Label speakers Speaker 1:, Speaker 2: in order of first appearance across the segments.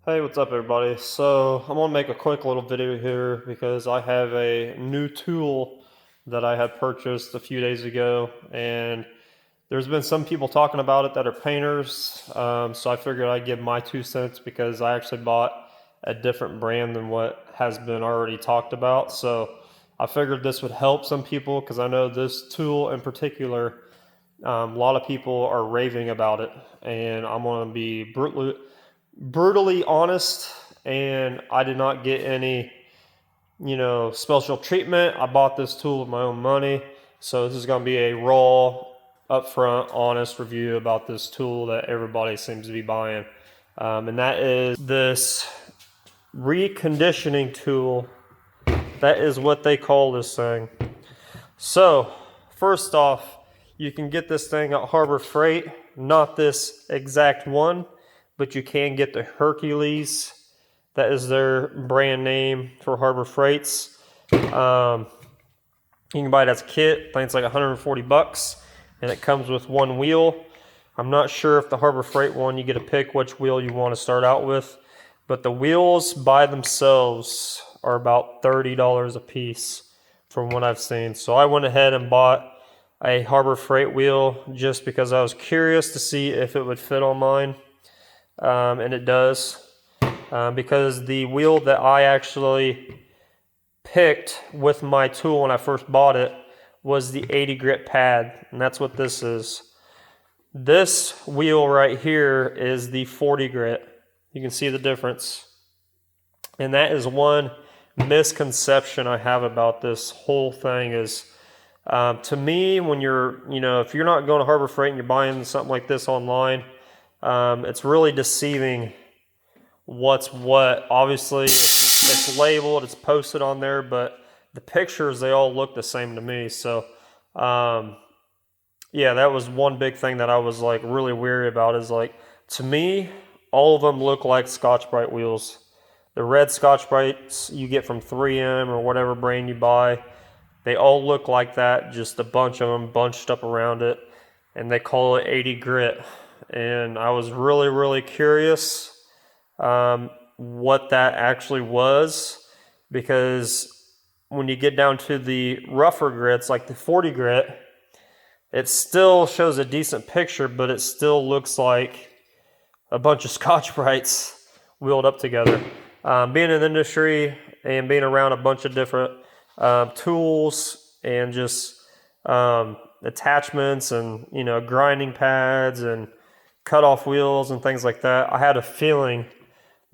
Speaker 1: Hey, what's up everybody? So I'm gonna make a quick little video here because I have a new tool that I had purchased a few days ago, and there's been some people talking about it that are painters. So I figured I'd give my 2 cents because I actually bought a different brand than what has been already talked about. So I figured this would help some people because I know this tool in particular, a lot of people are raving about it, and I'm gonna be brutally honest, and I did not get any, special treatment. I bought this tool with my own money, so this is going to be a raw, upfront, honest review about this tool that everybody seems to be buying, and that is this reconditioning tool. That is what they call this thing. So, first off, you can get this thing at Harbor Freight, not this exact one, but you can get the Hercules. That is their brand name for Harbor Freights. You can buy it as a kit. I think it's like 140 bucks, and it comes with one wheel. I'm not sure if the Harbor Freight one, you get to pick which wheel you want to start out with, but the wheels by themselves are about $30 a piece from what I've seen. So I went ahead and bought a Harbor Freight wheel just because I was curious to see if it would fit on mine, and it does. Because the wheel that I actually picked with my tool when I first bought it was the 80 grit pad, and that's what this is. This wheel right here is the 40 grit. You can see the difference. And that is one misconception I have about this whole thing is, to me, when if you're not going to Harbor Freight and you're buying something like this online, it's really deceiving what's what. Obviously, it's labeled, it's posted on there, but the pictures, they all look the same to me. So, yeah, that was one big thing that I was like really weary about is like, to me, all of them look like Scotch-Brite wheels. The red Scotch-Brites you get from 3M or whatever brand you buy, they all look like that, just a bunch of them bunched up around it, and they call it 80 grit. And I was really, really curious what that actually was, because when you get down to the rougher grits, like the 40 grit, it still shows a decent picture, but it still looks like a bunch of Scotch-Brites wheeled up together. Being in the industry and being around a bunch of different tools and just attachments and grinding pads and cut-off wheels and things like that, I had a feeling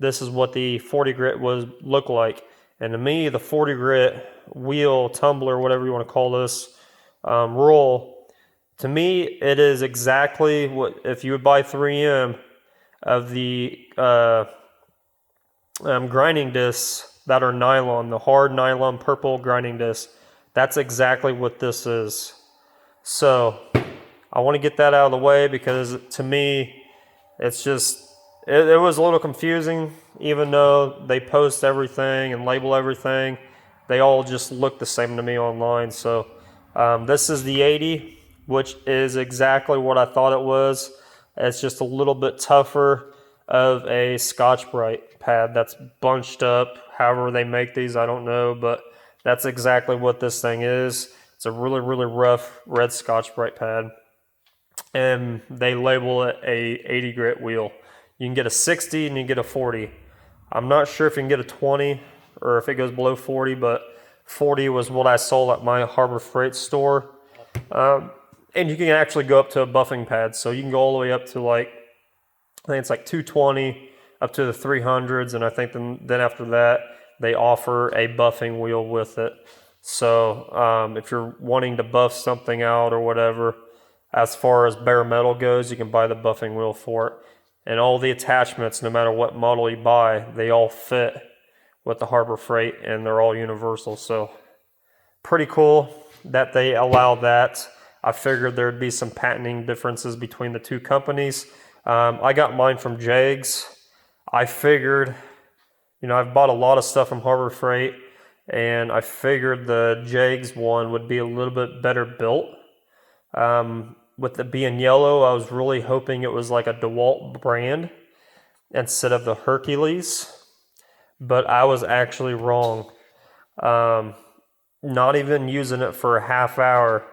Speaker 1: this is what the 40 grit look like. And to me, the 40 grit wheel, tumbler, whatever you want to call this, roll, to me, it is exactly what, if you would buy 3M of the grinding discs that are nylon, the hard nylon purple grinding discs, that's exactly what this is. So I want to get that out of the way because to me, it's just, it was a little confusing. Even though they post everything and label everything, they all just look the same to me online. So this is the 80, which is exactly what I thought it was. It's just a little bit tougher of a Scotch-Brite pad that's bunched up. However they make these, I don't know, but that's exactly what this thing is. It's a really, really rough red Scotch-Brite pad, and they label it a 80 grit wheel. You can get a 60 and you can get a 40. I'm not sure if you can get a 20 or if it goes below 40, but 40 was what I sold at my Harbor Freight store. And you can actually go up to a buffing pad. So you can go all the way up to like, I think it's like 220 up to the 300s. And I think then after that, they offer a buffing wheel with it. So if you're wanting to buff something out or whatever, as far as bare metal goes, you can buy the buffing wheel for it. And all the attachments, no matter what model you buy, they all fit with the Harbor Freight, and they're all universal. So pretty cool that they allow that. I figured there'd be some patenting differences between the two companies. I got mine from Jags. I figured, I've bought a lot of stuff from Harbor Freight, and I figured the Jags one would be a little bit better built. With it being yellow, I was really hoping it was like a DeWalt brand. instead of the Hercules, but I was actually wrong. Not even using it for a half hour,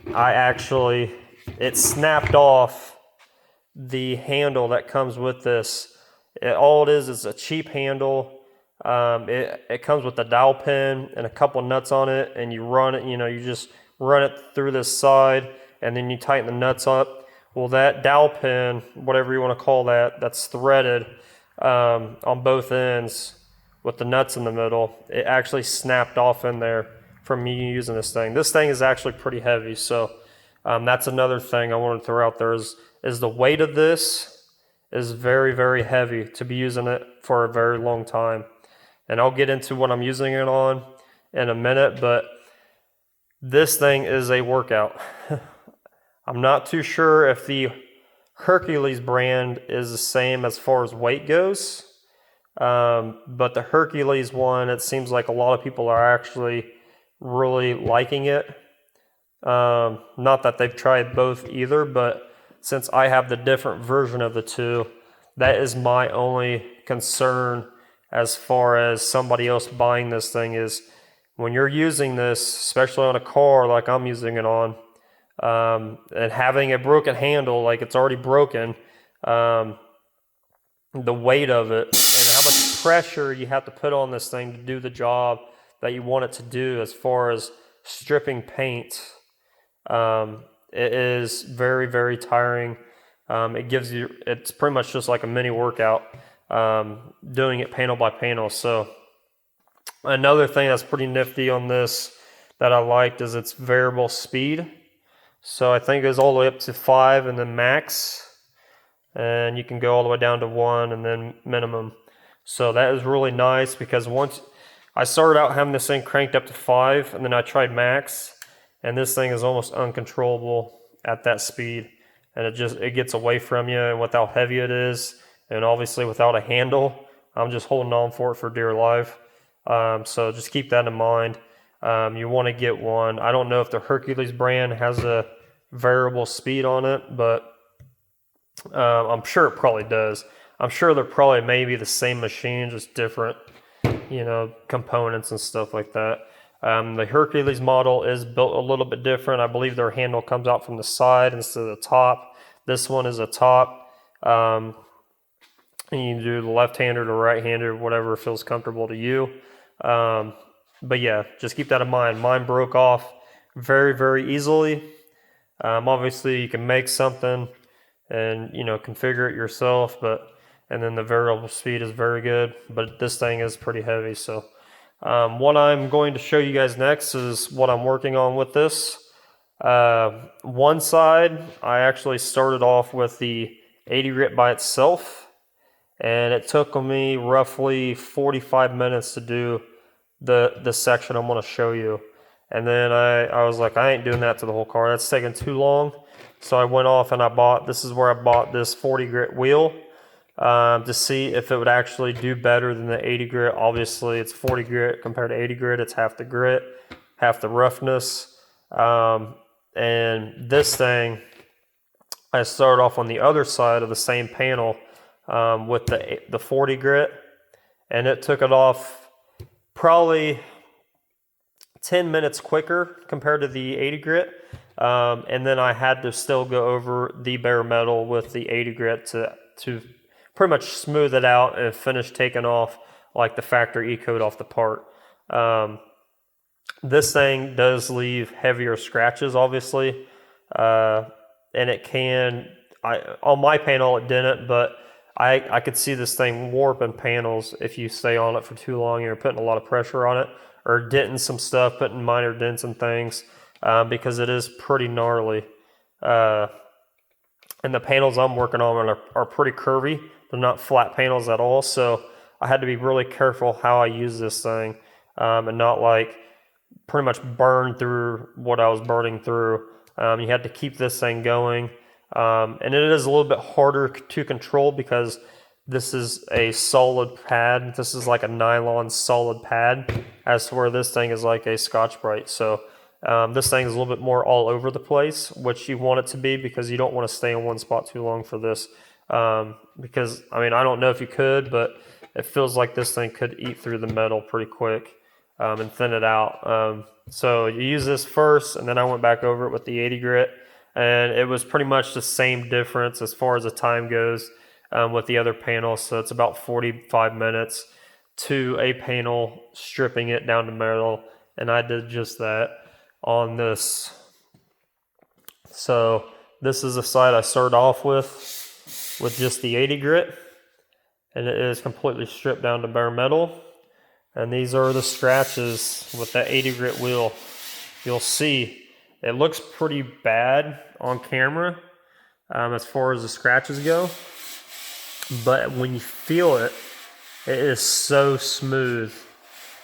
Speaker 1: it snapped off the handle that comes with this. All it is a cheap handle. It comes with a dowel pin and a couple nuts on it, and you run it, you just run it through this side, and then you tighten the nuts up. Well, that dowel pin, whatever you want to call that, that's threaded on both ends with the nuts in the middle. It actually snapped off in there from me using this thing. This thing is actually pretty heavy, so that's another thing I want to throw out there is the weight of this is very, very heavy to be using it for a very long time. And I'll get into what I'm using it on in a minute, but this thing is a workout. I'm not too sure if the Hercules brand is the same as far as weight goes, but the Hercules one, it seems like a lot of people are actually really liking it. Not that they've tried both either, but since I have the different version of the two, that is my only concern as far as somebody else buying this thing is when you're using this, especially on a car like I'm using it on, and having a broken handle, like it's already broken, the weight of it and how much pressure you have to put on this thing to do the job that you want it to do as far as stripping paint. It is very, very tiring. It's pretty much just like a mini workout, doing it panel by panel. So another thing that's pretty nifty on this that I liked is its variable speed. So I think it goes all the way up to 5 and then max, and you can go all the way down to 1 and then minimum. So that is really nice because once I started out having this thing cranked up to 5 and then I tried max, and this thing is almost uncontrollable at that speed, and it gets away from you, and with how heavy it is, and obviously without a handle, I'm just holding on for it for dear life. So just keep that in mind. You want to get one. I don't know if the Hercules brand has a variable speed on it, but I'm sure it probably does. I'm sure they're probably maybe the same machine, just different, components and stuff like that. The Hercules model is built a little bit different. I believe their handle comes out from the side instead of the top. This one is a top. And you can do the left-handed or right-handed, whatever feels comfortable to you. But yeah, just keep that in mind. Mine broke off very, very easily. Obviously, you can make something and configure it yourself, and then the variable speed is very good. But this thing is pretty heavy, so. What I'm going to show you guys next is what I'm working on with this. One side, I actually started off with the 80 grit by itself, and it took me roughly 45 minutes to do the section I'm going to show you. And then I was like, I ain't doing that to the whole car. That's taking too long. So I went off and this is where I bought this 40 grit wheel. To see if it would actually do better than the 80 grit. Obviously, it's 40 grit compared to 80 grit. It's half the grit, half the roughness. And this thing, I started off on the other side of the same panel with the 40 grit, and it took it off probably 10 minutes quicker compared to the 80 grit. And then I had to still go over the bare metal with the 80 grit to pretty much smooth it out and finish taking off like the factory E-coat off the part. This thing does leave heavier scratches, obviously, and it can. On my panel it didn't, but I could see this thing warping panels if you stay on it for too long. You're putting a lot of pressure on it, or denting some stuff, putting minor dents and things, because it is pretty gnarly. And the panels I'm working on are pretty curvy. They're not flat panels at all, so I had to be really careful how I use this thing, and not like pretty much burn through what I was burning through. You had to keep this thing going, and it is a little bit harder to control because this is a solid pad. This is like a nylon solid pad, as to where this thing is like a Scotch-Brite. So this thing is a little bit more all over the place, which you want it to be because you don't want to stay in one spot too long for this. because I mean, I don't know if you could, but it feels like this thing could eat through the metal pretty quick and thin it out. So you use this first, and then I went back over it with the 80 grit, and it was pretty much the same difference as far as the time goes with the other panel. So it's about 45 minutes to a panel, stripping it down to metal, and I did just that on this. So this is the side I started off with just the 80 grit, and it is completely stripped down to bare metal. And these are the scratches with that 80 grit wheel. You'll see it looks pretty bad on camera as far as the scratches go, but when you feel it, it is so smooth.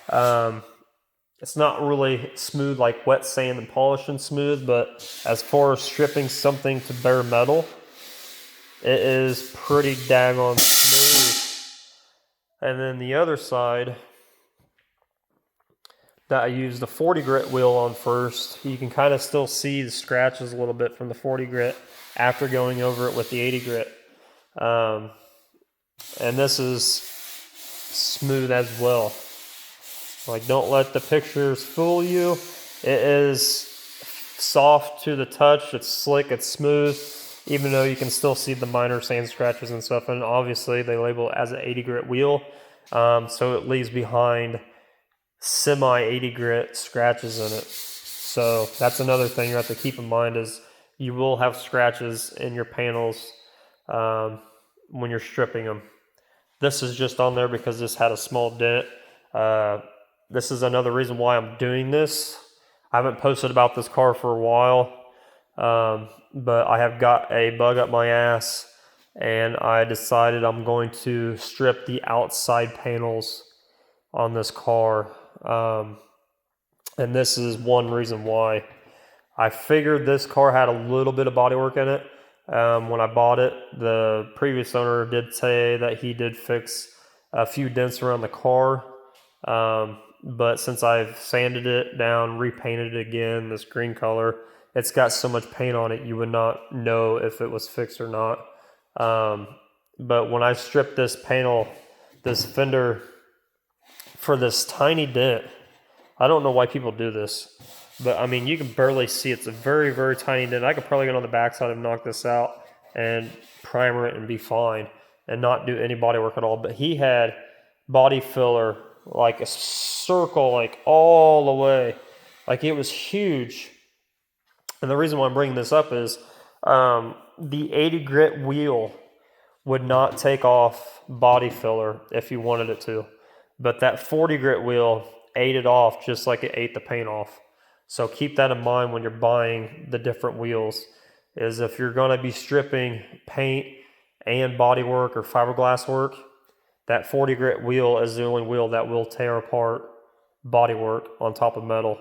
Speaker 1: It's not really smooth like wet sand and polishing smooth, but as far as stripping something to bare metal, it is pretty daggone smooth. And then the other side that I used the 40 grit wheel on first, you can kind of still see the scratches a little bit from the 40 grit after going over it with the 80 grit. And this is smooth as well. Like, don't let the pictures fool you. It is soft to the touch, it's slick, it's smooth, even though you can still see the minor sand scratches and stuff. And obviously they label it as an 80 grit wheel, so it leaves behind semi 80 grit scratches in it. So that's another thing you have to keep in mind, is you will have scratches in your panels when you're stripping them. This is just on there because this had a small dent. This is another reason why I'm doing this. I haven't posted about this car for a while, but I have got a bug up my ass, and I decided I'm going to strip the outside panels on this car. And this is one reason why. I figured this car had a little bit of bodywork in it. When I bought it, the previous owner did say that he did fix a few dents around the car. But since I've sanded it down, repainted it again, this green color, it's got so much paint on it, you would not know if it was fixed or not. But when I stripped this panel, this fender, for this tiny dent, I don't know why people do this, but I mean, you can barely see it's a very, very tiny dent. I could probably get on the backside and knock this out and primer it and be fine and not do any body work at all. But he had body filler, like a circle, like all the way, like it was huge. And the reason why I'm bringing this up is the 80 grit wheel would not take off body filler if you wanted it to, but that 40 grit wheel ate it off just like it ate the paint off. So keep that in mind when you're buying the different wheels, is if you're going to be stripping paint and body work or fiberglass work, that 40 grit wheel is the only wheel that will tear apart bodywork on top of metal.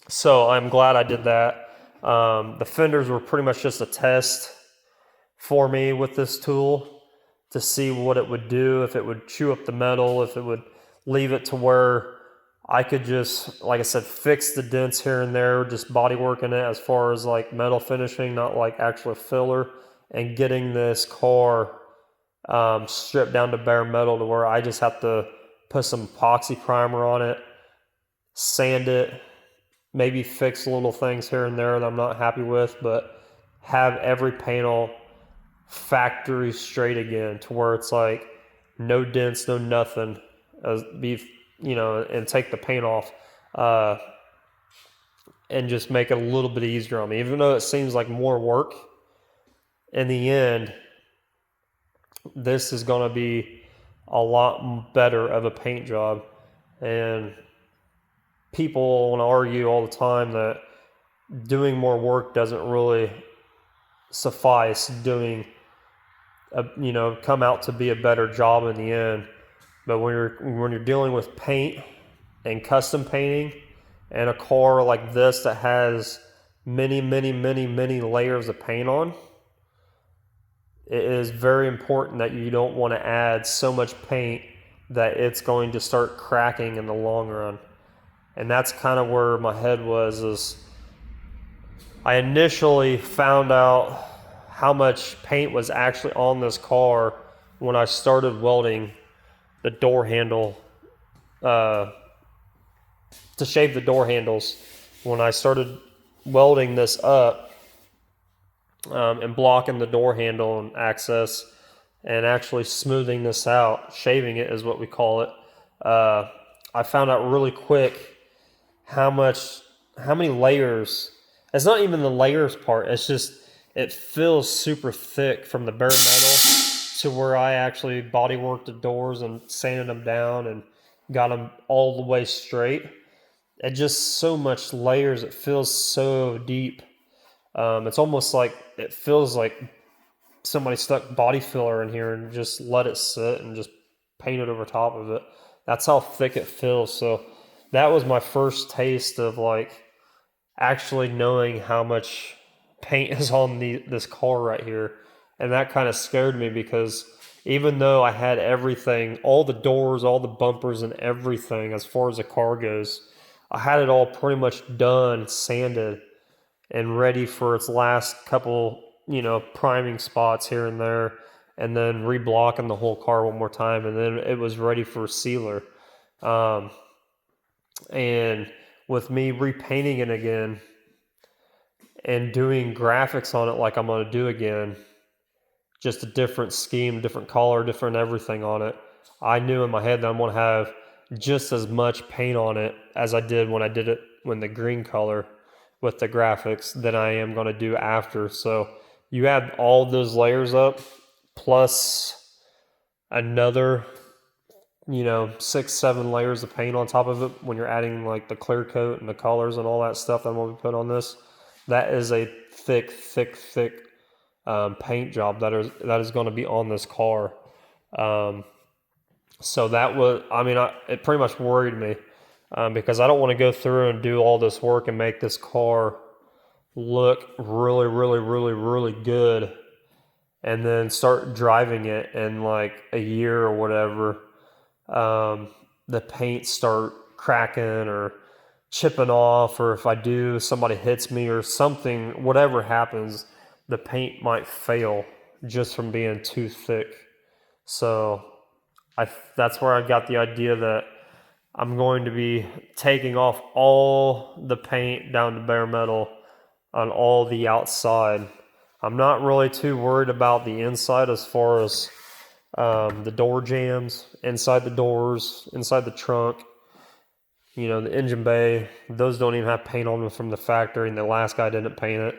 Speaker 1: So I'm glad I did that. The fenders were pretty much just a test for me with this tool to see what it would do, if it would chew up the metal, if it would leave it to where I could just, like I said, fix the dents here and there, just body working it as far as like metal finishing, not like actual filler, and getting this car stripped down to bare metal to where I just have to put some epoxy primer on it, sand it, maybe fix little things here and there that I'm not happy with, but have every panel factory straight again to where it's like no dents, no nothing, and take the paint off and just make it a little bit easier on me. Even though it seems like more work, in the end, this is going to be a lot better of a paint job. And people want to argue all the time that doing more work doesn't really suffice, come out to be a better job in the end. But when you're dealing with paint and custom painting and a car like this that has many layers of paint on, it is very important that you don't want to add so much paint that it's going to start cracking in the long run. And that's kind of where my head was. Is I initially found out how much paint was actually on this car when I started welding the door handle, to shave the door handles. When I started welding this up, and blocking the door handle and access, and actually smoothing this out, shaving it is what we call it, I found out really quick how many layers. It's not even the layers part. It's just it feels super thick from the bare metal to where I actually body worked the doors and sanded them down and got them all the way straight. It just so much layers. It feels so deep. It's almost like it feels like somebody stuck body filler in here and just let it sit and just painted over top of it. That's how thick it feels. So that was my first taste of like actually knowing how much paint is on this car right here. And that kind of scared me because even though I had everything, all the doors, all the bumpers and everything as far as the car goes, I had it all pretty much done, sanded, and ready for its last couple, priming spots here and there, and then reblocking the whole car one more time, and then it was ready for sealer. And with me repainting it again and doing graphics on it like I'm going to do again, just a different scheme, different color, different everything on it, I knew in my head that I'm going to have just as much paint on it as I did when the green color with the graphics than I am going to do after. So you add all those layers up plus another 6-7 layers of paint on top of it when you're adding like the clear coat and the colors and all that stuff that I'm going to put on this. That is a thick paint job that is going to be on this car. So that was, it pretty much worried me, because I don't want to go through and do all this work and make this car look really, really, really, really good, and then start driving it in like a year or whatever, the paint start cracking or chipping off, or if I do, somebody hits me or something, whatever happens, the paint might fail just from being too thick. So that's where I got the idea that I'm going to be taking off all the paint down to bare metal on all the outside. I'm not really too worried about the inside as far as the door jambs, inside the doors, inside the trunk, the engine bay. Those don't even have paint on them from the factory, and the last guy didn't paint it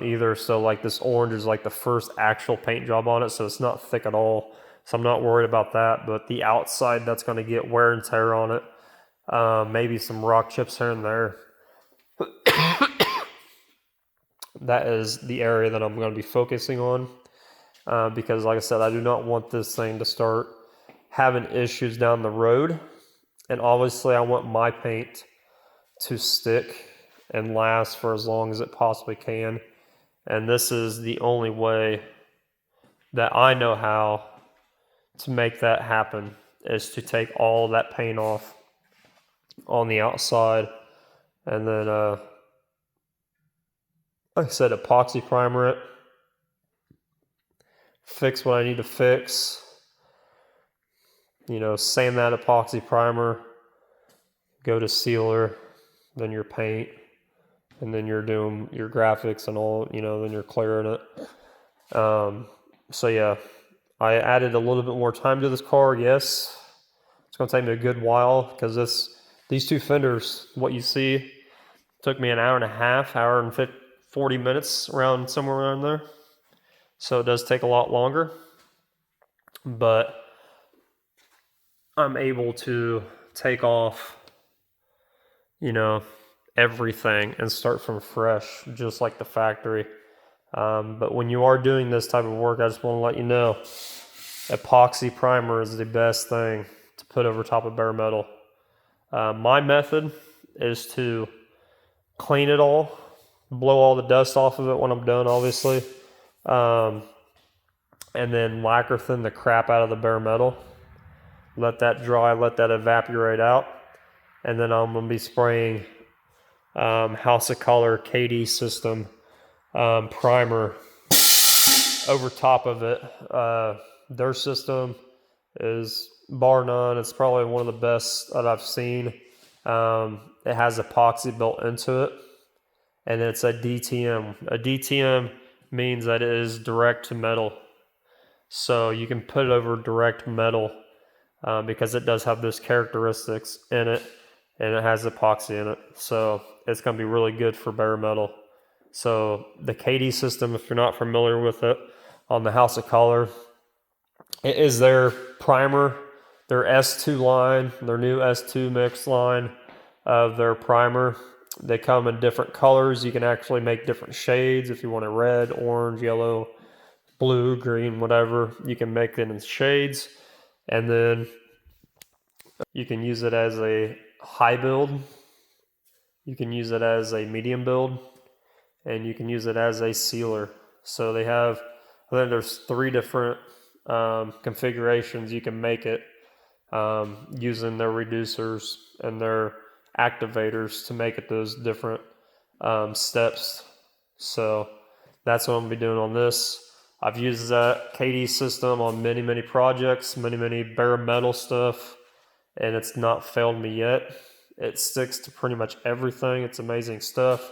Speaker 1: either. So like this orange is like the first actual paint job on it, so it's not thick at all. So I'm not worried about that, but the outside, that's going to get wear and tear on it. Maybe some rock chips here and there. That is the area that I'm going to be focusing on, because like I said, I do not want this thing to start having issues down the road. And obviously I want my paint to stick and last for as long as it possibly can. And this is the only way that I know how to make that happen, is to take all that paint off on the outside, and then like I said, epoxy primer it, fix what I need to fix, sand that epoxy primer, go to sealer, then your paint, and then you're doing your graphics and all, then you're clearing it. So yeah, I added a little bit more time to this car. Yes, it's going to take me a good while, because these two fenders, what you see, took me an hour and a half, hour and 40 minutes, somewhere around there. So it does take a lot longer, but I'm able to take off, everything and start from fresh, just like the factory. But when you are doing this type of work, I just want to let you know, epoxy primer is the best thing to put over top of bare metal. My method is to clean it all, blow all the dust off of it when I'm done, obviously, and then lacquer thin the crap out of the bare metal. Let that dry, let that evaporate out, and then I'm going to be spraying House of Color KD System primer over top of it. Their system is bar none. It's probably one of the best that I've seen. It has epoxy built into it, and it's a DTM. A DTM means that it is direct to metal. So you can put it over direct metal because it does have those characteristics in it, and it has epoxy in it. So it's going to be really good for bare metal. So the KD system, if you're not familiar with it, on the House of Color, it is their primer, their S2 line, their new S2 mix line of their primer. They come in different colors. You can actually make different shades if you want it red, orange, yellow, blue, green, whatever. You can make it in shades, and then you can use it as a high build. You can use it as a medium build, and you can use it as a sealer. So they have, I think there's 3 different configurations you can make it using their reducers and their activators to make it those different steps. So that's what I'm gonna be doing on this. I've used that KD system on many projects, many bare metal stuff, and it's not failed me yet. It sticks to pretty much everything. It's amazing stuff.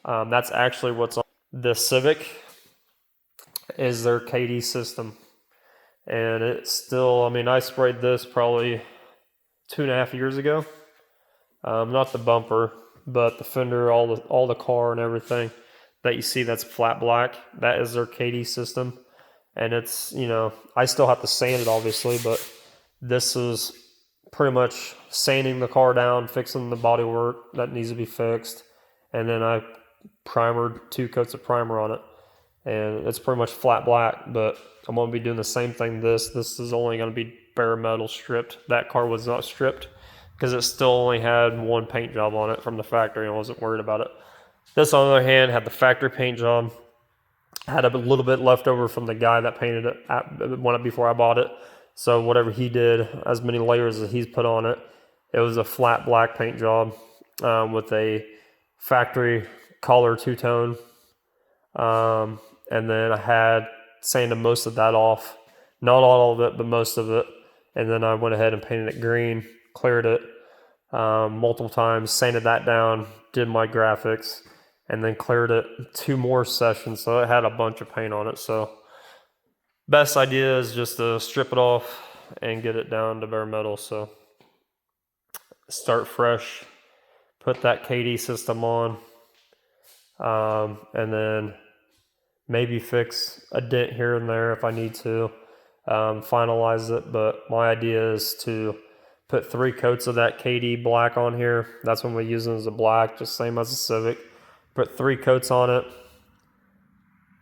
Speaker 1: That's actually what's on the Civic, is their KD system. And it's still, I mean, I sprayed this probably 2.5 years ago. Not the bumper, but the fender, all the car and everything that you see that's flat black, that is their KD system. And it's, you know, I still have to sand it obviously, but this is pretty much sanding the car down, fixing the bodywork that needs to be fixed, and then I primered 2 coats of primer on it, and it's pretty much flat black. But I'm going to be doing the same thing. This is only going to be bare metal stripped. That car was not stripped because it still only had 1 paint job on it from the factory, and I wasn't worried about it. This, on the other hand, had the factory paint job, had a little bit left over from the guy that painted it before I bought it. So whatever he did, as many layers as he's put on it, it was a flat black paint job with a factory color 2-tone. And then I had sanded most of that off. Not all of it, but most of it. And then I went ahead and painted it green, cleared it multiple times, sanded that down, did my graphics, and then cleared it 2 more sessions. So it had a bunch of paint on it. So best idea is just to strip it off and get it down to bare metal. So start fresh, put that KD system on, and then maybe fix a dent here and there if I need to, finalize it. But my idea is to put 3 coats of that KD black on here. That's what we're using as a black, just same as the Civic. Put 3 coats on it,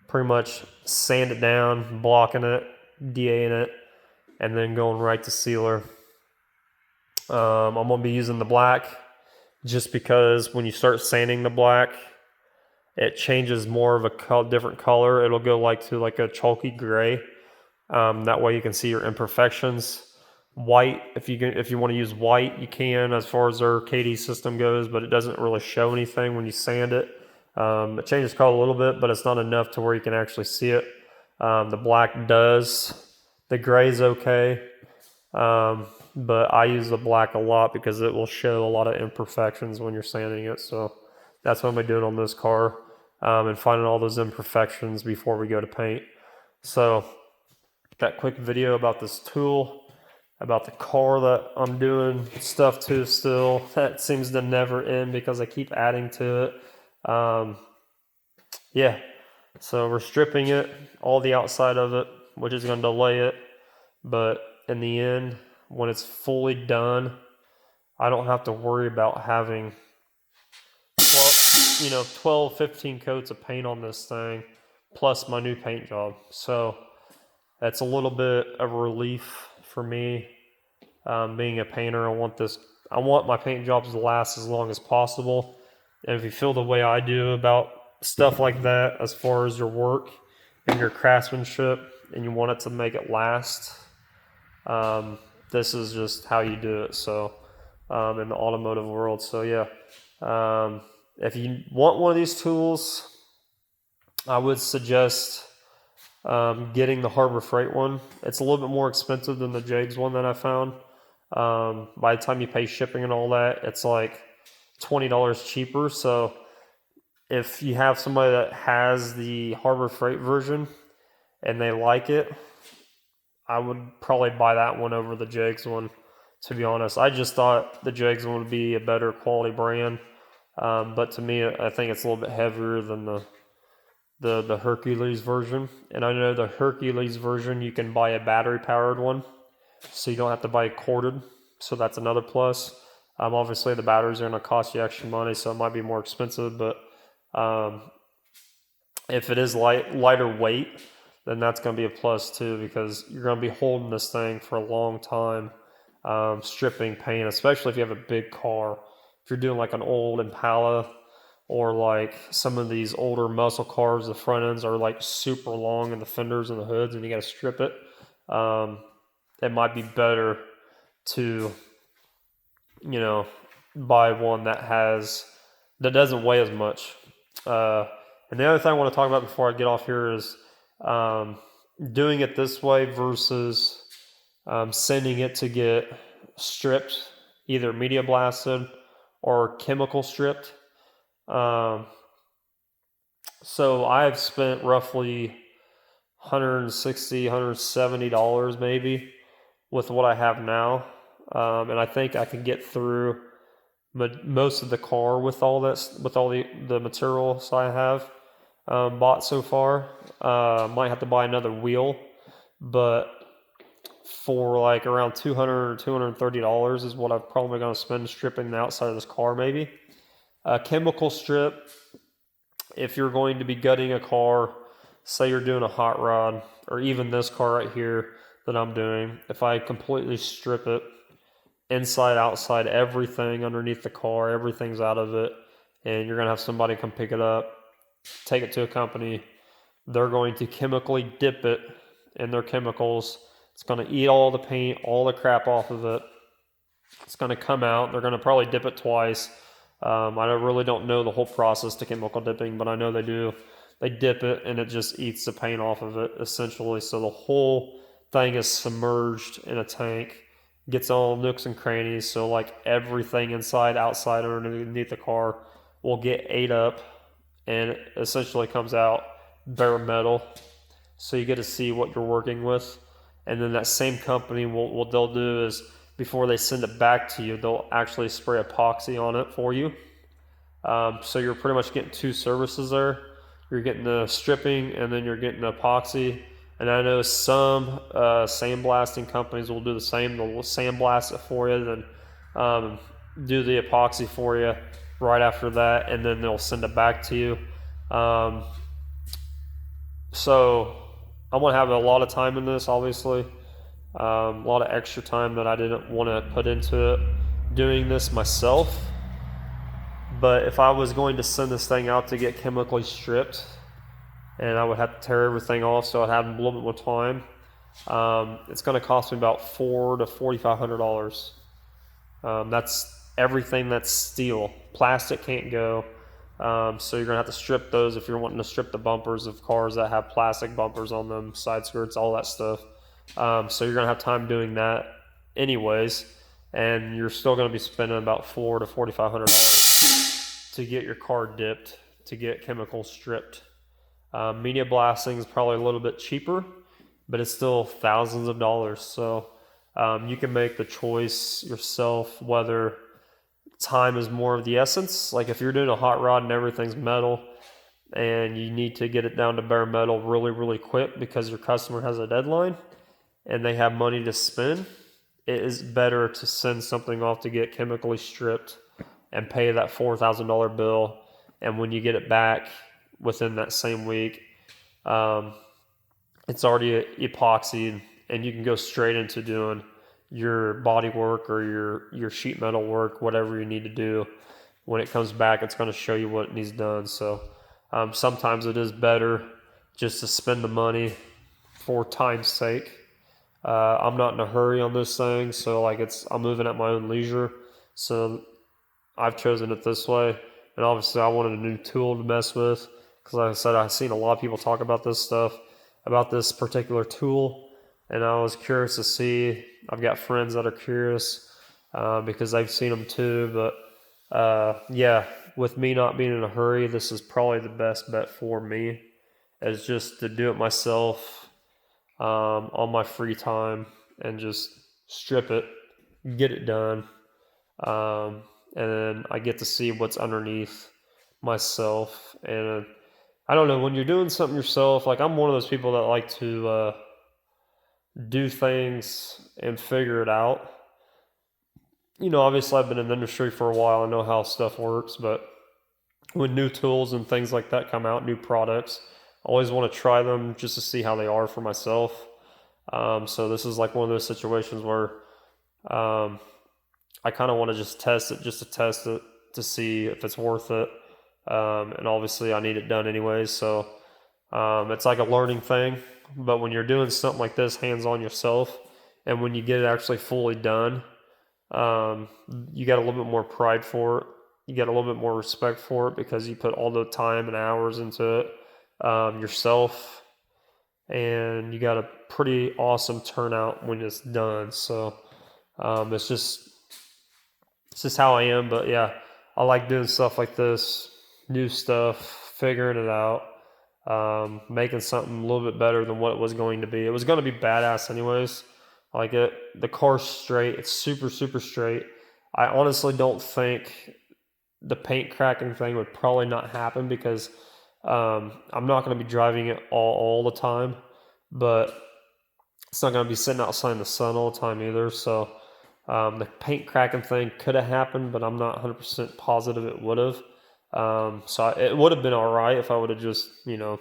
Speaker 1: pretty much sand it down, blocking it, DAing it, and then going right to sealer. I'm going to be using the black just because when you start sanding the black, it changes more of a different color. It'll go to a chalky gray. That way you can see your imperfections. White, if you want to use white, you can, as far as their KD system goes, but it doesn't really show anything when you sand it. It changes color a little bit, but it's not enough to where you can actually see it. The black does. The gray's okay, but I use the black a lot because it will show a lot of imperfections when you're sanding it. So that's what I'm doing on this car, and finding all those imperfections before we go to paint. So that quick video about this tool, about the car that I'm doing stuff to still, that seems to never end because I keep adding to it. Yeah, so we're stripping it, all the outside of it, which is going to delay it, but in the end, when it's fully done, I don't have to worry about having 12, 15 coats of paint on this thing, plus my new paint job. So that's a little bit of a relief for me. Being a painter, I want my paint jobs to last as long as possible. And if you feel the way I do about stuff like that, as far as your work and your craftsmanship, and you want it to make it last, this is just how you do it. So in the automotive world. So yeah, if you want one of these tools, I would suggest getting the Harbor Freight one. It's a little bit more expensive than the Jags one that I found. By the time you pay shipping and all that, it's like $20 cheaper. So if you have somebody that has the Harbor Freight version and they like it, I would probably buy that one over the Jags one, to be honest. I just thought the Jags one would be a better quality brand. But to me, I think it's a little bit heavier than the Hercules version. And I know the Hercules version, you can buy a battery-powered one, so you don't have to buy it corded. So that's another plus. Obviously, the batteries are going to cost you extra money, so it might be more expensive. But if it is lighter weight, then that's going to be a plus too, because you're going to be holding this thing for a long time, stripping paint, especially if you have a big car. If you're doing like an old Impala or like some of these older muscle cars, the front ends are like super long and the fenders and the hoods, and you got to strip it. It might be better to, buy one that doesn't weigh as much. And the other thing I want to talk about before I get off here is doing it this way versus sending it to get stripped, either media blasted or chemical stripped. So I've spent roughly $160, $170 maybe with what I have now. And I think I can get through most of the car with all the materials I have bought so far. Might have to buy another wheel, but for like around $200 or $230 is what I'm probably going to spend stripping the outside of this car maybe. A chemical strip, if you're going to be gutting a car, say you're doing a hot rod, or even this car right here that I'm doing, if I completely strip it, inside, outside, everything underneath the car, everything's out of it, and you're going to have somebody come pick it up, take it to a company, they're going to chemically dip it in their chemicals. It's going to eat all the paint, all the crap off of it. It's going to come out. They're going to probably dip it twice. I really don't know the whole process to chemical dipping, but I know they do. They dip it, and it just eats the paint off of it, essentially. So the whole thing is submerged in a tank, gets all nooks and crannies. So like everything inside, outside, underneath the car will get ate up, and it essentially comes out bare metal. So you get to see what you're working with. And then that same company, what they'll do is, before they send it back to you, they'll actually spray epoxy on it for you. So you're pretty much getting two services there. You're getting the stripping, and then you're getting the epoxy. And I know some sandblasting companies will do the same. They'll sandblast it for you, then do the epoxy for you right after that, and then they'll send it back to you. So I'm going to have a lot of time in this, obviously. A lot of extra time that I didn't want to put into it doing this myself. But if I was going to send this thing out to get chemically stripped, and I would have to tear everything off, so I'd have a little bit more time, it's going to cost me about $400 to $4,500. That's everything that's steel. Plastic can't go. So you're going to have to strip those if you're wanting to strip the bumpers of cars that have plastic bumpers on them, side skirts, all that stuff. So you're going to have time doing that anyways, and you're still going to be spending about $400 to $4,500 to get your car dipped, to get chemical stripped. Media blasting is probably a little bit cheaper, but it's still thousands of dollars. So you can make the choice yourself whether time is more of the essence. Like if you're doing a hot rod and everything's metal and you need to get it down to bare metal really, really quick because your customer has a deadline and they have money to spend, it is better to send something off to get chemically stripped and pay that $4,000 bill. And when you get it back within that same week, it's already epoxied, and you can go straight into doing your body work or your sheet metal work, whatever you need to do. When it comes back, it's going to show you what needs done. So sometimes it is better just to spend the money for time's sake. I'm not in a hurry on this thing, so I'm moving at my own leisure. So I've chosen it this way, and obviously I wanted a new tool to mess with because, like I said, I've seen a lot of people talk about this stuff. about this particular tool, and I was curious to see. I've got friends that are curious because they've seen them too, but yeah, with me not being in a hurry, this is probably the best bet for me, is just to do it myself on my free time and just strip it, get it done, and then I get to see what's underneath myself. And I don't know, when you're doing something yourself, like I'm one of those people that like to do things and figure it out. You know, obviously I've been in the industry for a while. I know how stuff works, but when new tools and things like that come out, new products, I always want to try them just to see how they are for myself. So this is like one of those situations where I kind of want to just to test it to see if it's worth it. And obviously I need it done anyways, so it's like a learning thing. But when you're doing something like this hands-on yourself, and when you get it actually fully done, you got a little bit more pride for it. You get a little bit more respect for it because you put all the time and hours into it yourself, and you got a pretty awesome turnout when it's done. So it's just how I am. But yeah, I like doing stuff like this, new stuff, figuring it out, making something a little bit better than what it was going to be. It was going to be badass anyways. Like the car's straight. It's super, super straight. I honestly don't think the paint cracking thing would probably not happen because I'm not going to be driving it all the time, but it's not going to be sitting outside in the sun all the time either. So the paint cracking thing could have happened, but I'm not 100% positive it would have. It would have been all right if I would have just, you know,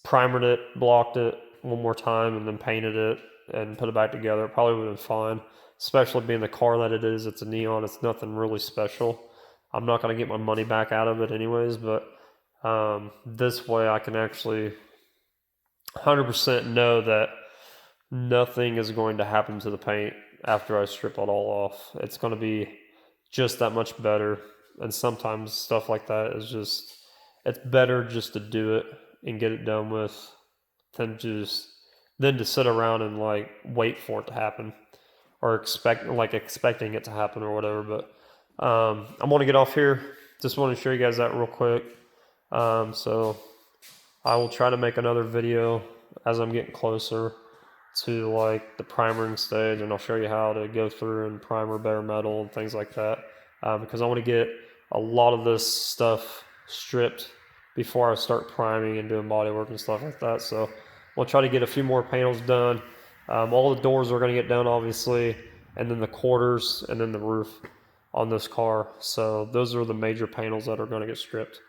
Speaker 1: primered it, blocked it one more time, and then painted it and put it back together. It probably would have been fine, especially being the car that it is. It's a neon. It's nothing really special. I'm not going to get my money back out of it anyways, but this way I can actually 100% know that nothing is going to happen to the paint after I strip it all off. It's going to be just that much better. And sometimes stuff like that is just, it's better just to do it and get it done with than to sit around and like wait for it to happen or expecting it to happen or whatever. But I'm going to get off here. Just want to show you guys that real quick. So I will try to make another video as I'm getting closer to like the primering stage, and I'll show you how to go through and primer bare metal and things like that, because I want to get a lot of this stuff stripped before I start priming and doing body work and stuff like that. So we'll try to get a few more panels done. All the doors are going to get done obviously, and then the quarters, and then the roof on this car. So those are the major panels that are going to get stripped.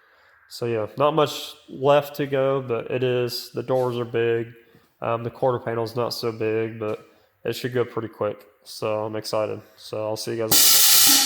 Speaker 1: So yeah, not much left to go, but it is. The doors are big. The quarter panel's not so big, but it should go pretty quick. So I'm excited. So I'll see you guys.